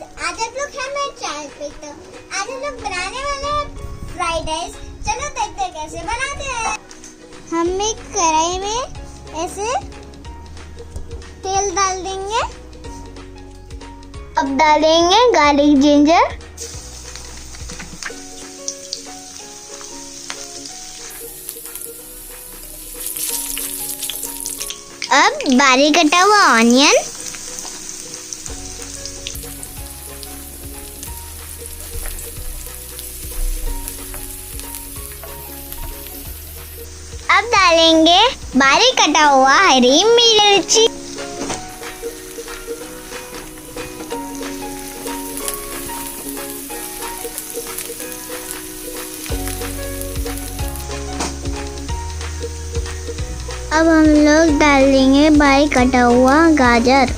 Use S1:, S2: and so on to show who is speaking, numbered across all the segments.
S1: आज आप लोग हैं मैं चाय पे। तो आज हम लोग बनाने वाले हैं फ्राइड राइस। चलो देखते हैं कैसे बनाते हैं। हम एक कढ़ाई में ऐसे तेल डाल देंगे। अब डालेंगे गार्लिक जिंजर, अब बारीक कटा हुआ ऑनियन, अब डालेंगे बारीक कटा हुआ हरी मिर्ची, अब हम लोग डाल देंगे बारीक कटा हुआ गाजर,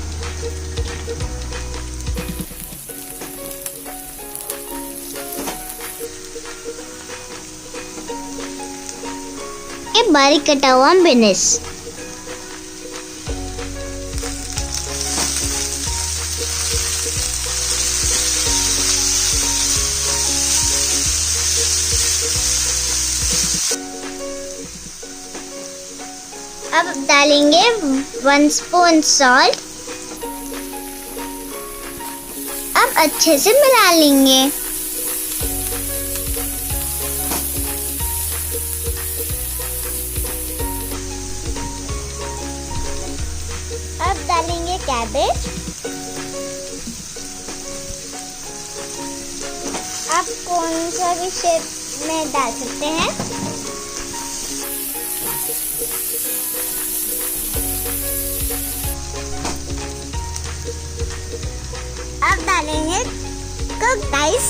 S1: ये बारीक कटा हुआ बीन्स, अब डालेंगे 1 स्पून सॉल्ट। अब अच्छे से मिला लेंगे। अब डालेंगे कैबेज। आप कौन सा भी शेप में डाल सकते हैं। अब डालेंगे कुक्ड राइस।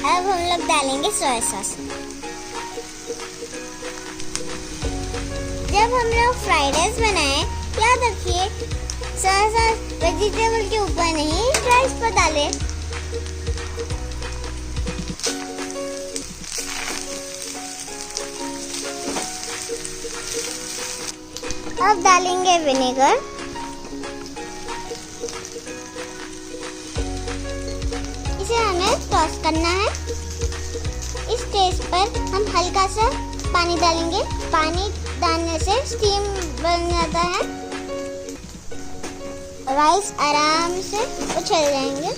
S1: अब हम लोग डालेंगे सोया सॉस। जब हम लोग फ्राइड राइस बनाए याद रखिए सोया सॉस वेजिटेबल के ऊपर नहीं राइस पर डालें। अब डालेंगे विनेगर। इसे हमें टॉस करना है। इस स्टेज पर हम हल्का सा पानी डालेंगे। पानी डालने से स्टीम बन जाता है, राइस आराम से उछल जाएंगे।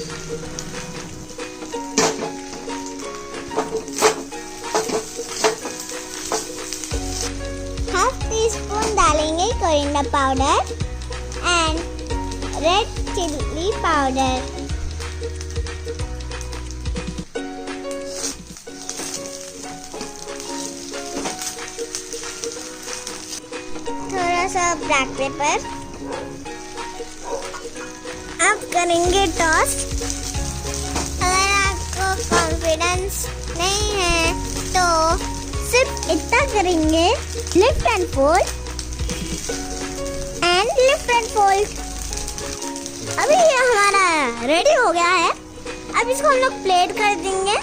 S1: हाफ टी स्पून डालेंगे coriander powder and red chilli powder. थोड़ा सा ब्लैक पेपर। अब करेंगे टॉस। अगर आपको कॉन्फिडेंस नहीं है तो सिर्फ इतना करेंगे, lift and fold and lift and fold. अभी ये हमारा रेडी हो गया है। अब इसको हम लोग प्लेट कर देंगे।